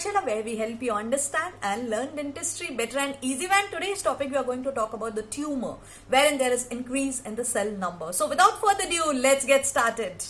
Pathshala, where we help you understand and learn dentistry better and easy. And today's topic we are going to talk about the tumor, wherein there is increase in the cell number. So without further ado, let's get started.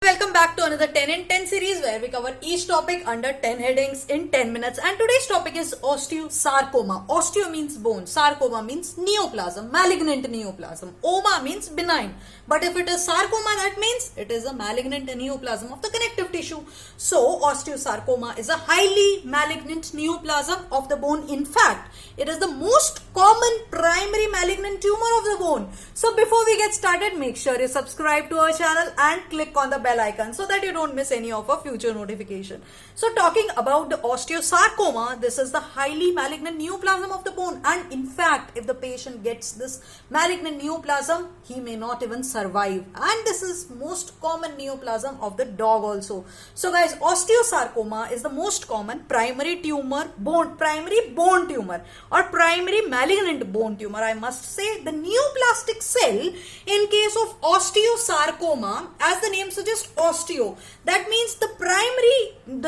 Welcome back to another 10 in 10 series where we cover each topic under 10 headings in 10 minutes. And today's topic is osteosarcoma. Osteo means bone, sarcoma means neoplasm, malignant neoplasm. Oma means benign. But if it is sarcoma, that means it is a malignant neoplasm of the connective tissue. So osteosarcoma is a highly malignant neoplasm of the bone. In fact, it is the most common primary malignant tumor of the bone. So before we get started, make sure you subscribe to our channel and click on the bell icon so that you don't miss any of our future notification. So talking about the osteosarcoma, this is the highly malignant neoplasm of the bone, and in fact if the patient gets this malignant neoplasm, he may not even survive, and this is most common neoplasm of the dog also. So guys, osteosarcoma is the most common primary bone tumor or primary malignant bone tumor. I must say the neoplastic cell in case of osteosarcoma, as the name suggests, osteo, that means the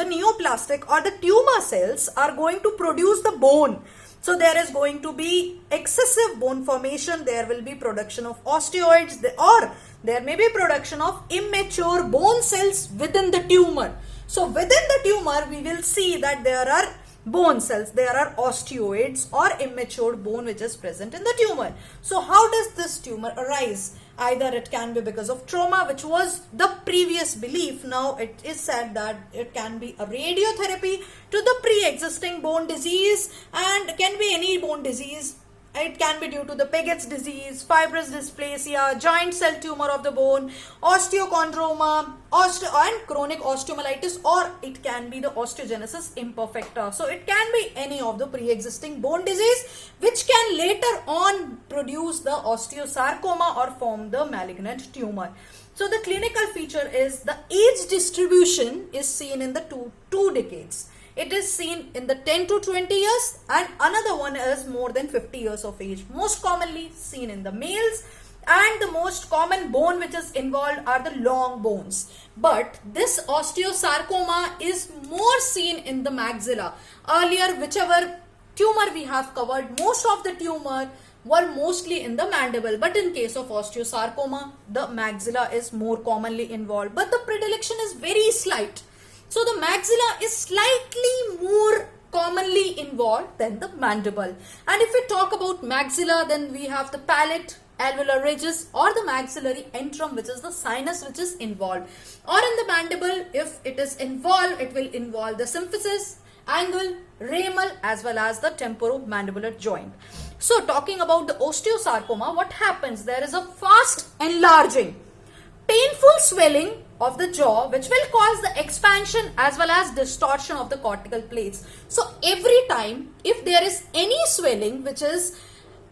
neoplastic or the tumor cells are going to produce the bone. So there is going to be excessive bone formation, there will be production of osteoids, or there may be production of immature bone cells within the tumor. So within the tumor we will see that there are bone cells, there are osteoids or immature bone which is present in the tumor. So how does this tumor arise? Either it can be because of trauma, which was the previous belief. Now it is said that it can be a radiotherapy to the pre-existing bone disease, and can be any bone disease. It can be due to the Paget's disease, fibrous dysplasia, joint cell tumor of the bone, osteochondroma, and chronic osteomyelitis, or it can be the osteogenesis imperfecta. So it can be any of the pre-existing bone disease which can later on produce the osteosarcoma or form the malignant tumor. So the clinical feature is the age distribution is seen in the two decades. It is seen in the 10 to 20 years, and another one is more than 50 years of age. Most commonly seen in the males, and the most common bone which is involved are the long bones. But this osteosarcoma is more seen in the maxilla. Earlier, whichever tumor we have covered, most of the tumor were mostly in the mandible, but in case of osteosarcoma, the maxilla is more commonly involved, but the predilection is very slight. So the maxilla is slightly more commonly involved than the mandible. And if we talk about maxilla, then we have the palate, alveolar ridges, or the maxillary antrum, which is the sinus which is involved. Or in the mandible, if it is involved, it will involve the symphysis, angle, ramal, as well as the temporomandibular joint. So talking about the osteosarcoma, what happens? There is a fast enlarging, painful swelling of the jaw which will cause the expansion as well as distortion of the cortical plates. So every time if there is any swelling which is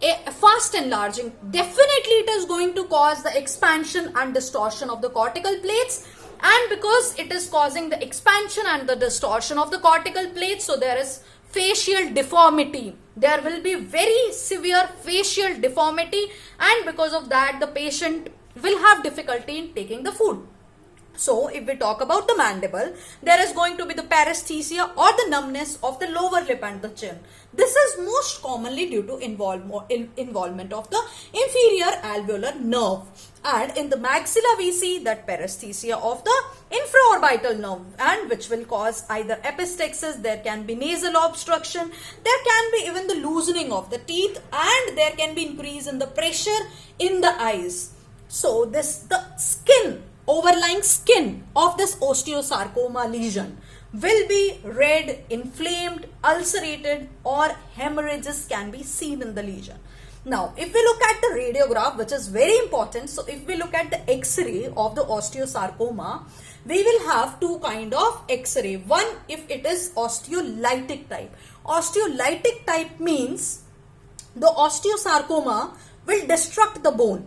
a fast enlarging, definitely it is going to cause the expansion and distortion of the cortical plates. And because it is causing the expansion and the distortion of the cortical plates, so there is facial deformity. There will be very severe facial deformity, and because of that the patient will have difficulty in taking the food. So if we talk about the mandible, there is going to be the paresthesia or the numbness of the lower lip and the chin. This is most commonly due to involvement of the inferior alveolar nerve. And in the maxilla we see that paresthesia of the infraorbital nerve, and which will cause either epistaxis, there can be nasal obstruction, there can be even the loosening of the teeth, and there can be increase in the pressure in the eyes. So the overlying skin of this osteosarcoma lesion will be red, inflamed, ulcerated, or hemorrhages can be seen in the lesion. Now, if we look at the radiograph, which is very important, so if we look at the X-ray of the osteosarcoma, we will have two kind of X-ray. One, if it is osteolytic type. Osteolytic type means the osteosarcoma will destruct the bone.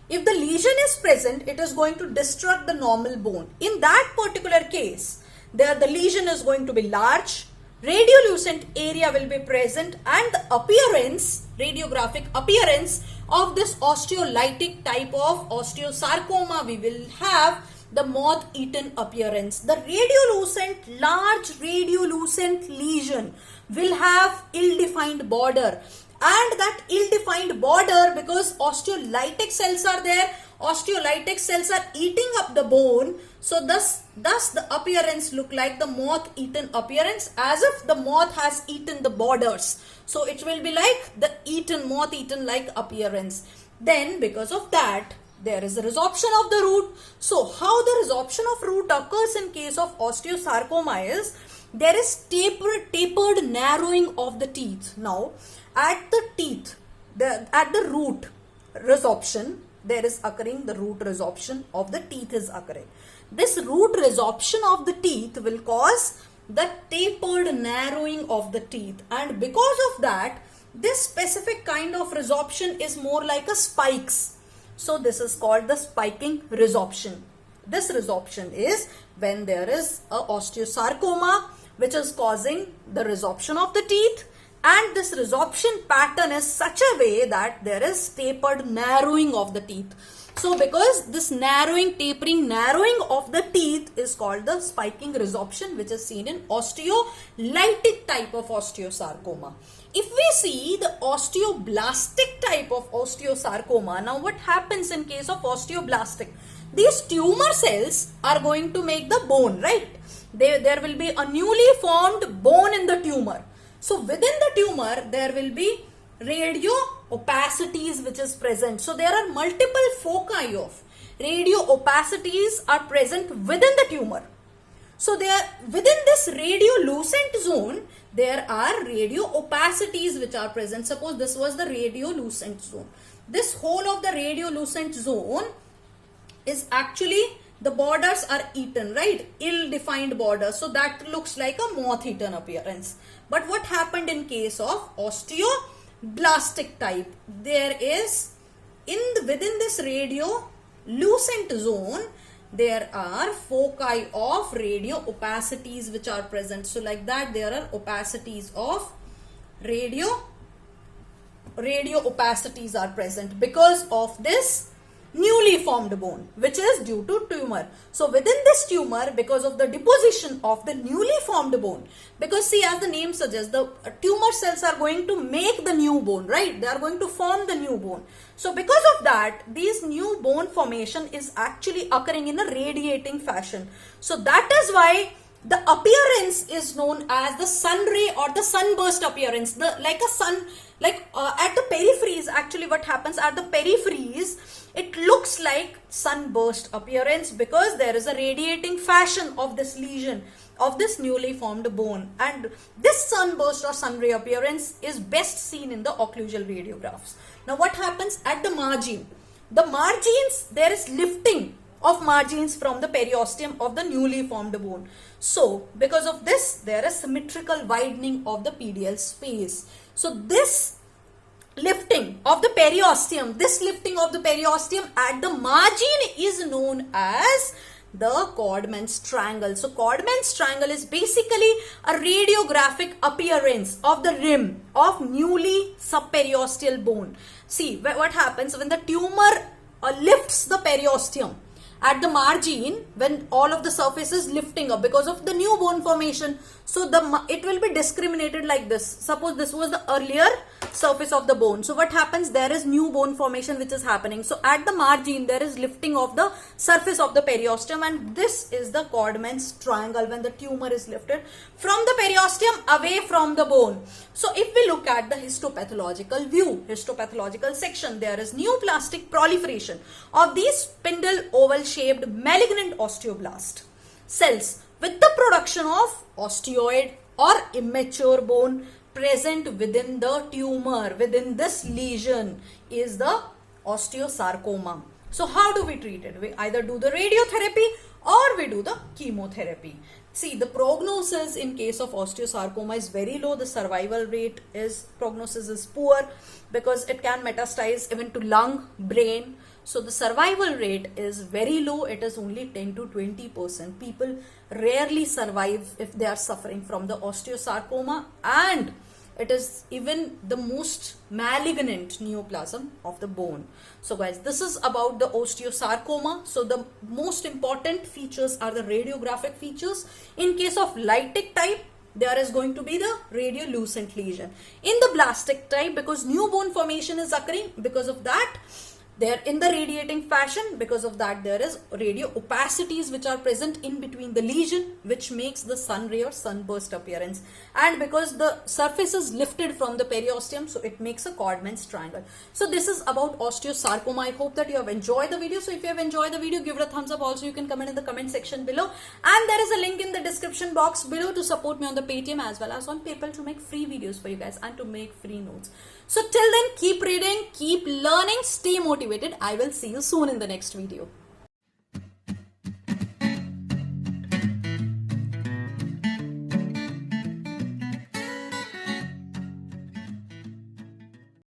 If the lesion is present, it is going to destruct the normal bone. In that particular case, there the lesion is going to be large, radiolucent area will be present, and the appearance, radiographic appearance of this osteolytic type of osteosarcoma, we will have the moth-eaten appearance. The radiolucent, large radiolucent lesion will have ill-defined border, and that ill-defined border, because osteolytic cells are there, osteolytic cells are eating up the bone, so thus the appearance look like the moth-eaten appearance, as if the moth has eaten the borders. So it will be like the moth-eaten like appearance. Then because of that, there is a resorption of the root. So how the resorption of root occurs in case of osteosarcoma is, there is tapered narrowing of the teeth. Now at the teeth, at the root resorption, there is occurring the root resorption of the teeth is occurring. This root resorption of the teeth will cause the tapered narrowing of the teeth, and because of that, this specific kind of resorption is more like a spikes. So this is called the spiking resorption. This resorption is when there is a osteosarcoma which is causing the resorption of the teeth, and this resorption pattern is such a way that there is tapered narrowing of the teeth. So because this tapering narrowing of the teeth is called the spiking resorption, which is seen in osteolytic type of osteosarcoma. If we see the osteoblastic type of osteosarcoma, now what happens in case of osteoblastic? These tumor cells are going to make the bone, right? There will be a newly formed bone in the tumor. So within the tumor, there will be radio opacities which is present. So there are multiple foci of radio opacities are present within the tumor. So there within this radiolucent zone, there are radio opacities which are present. Suppose this was the radiolucent zone. This whole of the radiolucent zone is actually, the borders are eaten, right? Ill-defined borders. So that looks like a moth-eaten appearance. But what happened in case of osteoblastic type? There is, within this radiolucent zone, there are foci of radio opacities which are present. So like that, there are opacities of radio opacities are present because of this newly formed bone, which is due to tumor. So within this tumor, because of the deposition of the newly formed bone, because see, as the name suggests, the tumor cells are going to make the new bone, right? They are going to form the new bone. So because of that, this new bone formation is actually occurring in a radiating fashion. So that is why the appearance is known as the sun ray or the sunburst appearance. Like a sun, at the peripheries, actually what happens at the peripheries, it looks like sunburst appearance because there is a radiating fashion of this lesion, of this newly formed bone. And this sunburst or sun ray appearance is best seen in the occlusal radiographs. Now what happens at the margin? The margins, there is lifting of margins from the periosteum of the newly formed bone. So because of this, there is symmetrical widening of the PDL space. So this lifting of the periosteum, at the margin is known as the Codman's triangle. So Codman's triangle is basically a radiographic appearance of the rim of newly subperiosteal bone. See what happens when the tumor lifts the periosteum at the margin, when all of the surface is lifting up because of the new bone formation. So it will be discriminated like this. Suppose this was the earlier surface of the bone. So what happens? There is new bone formation which is happening. So at the margin, there is lifting of the surface of the periosteum, and this is the Codman's triangle when the tumor is lifted from the periosteum away from the bone. So if we look at the histopathological view, histopathological section, there is neoplastic proliferation of these spindle oval shaped malignant osteoblast cells with the production of osteoid or immature bone present within the tumor. Within this lesion is the osteosarcoma. So how do we treat it? We either do the radiotherapy or we do the chemotherapy. See, the prognosis in case of osteosarcoma is very low. The survival rate prognosis is poor because it can metastasize even to lung, brain. So the survival rate is very low. It is only 10 to 20%. People rarely survive if they are suffering from the osteosarcoma, and it is even the most malignant neoplasm of the bone. So guys, this is about the osteosarcoma. So the most important features are the radiographic features. In case of lytic type, there is going to be the radiolucent lesion. In the blastic type, because new bone formation is occurring, because of that they are in the radiating fashion. Because of that, there is radio opacities which are present in between the lesion, which makes the sun ray or sunburst appearance. And because the surface is lifted from the periosteum, so it makes a Codman's triangle. So this is about osteosarcoma. I hope that you have enjoyed the video. So if you have enjoyed the video, give it a thumbs up. Also, you can comment in the comment section below. And there is a link in the description box below to support me on the Paytm as well as on PayPal to make free videos for you guys and to make free notes. So till then, keep reading, keep learning, stay motivated. I will see you soon in the next video.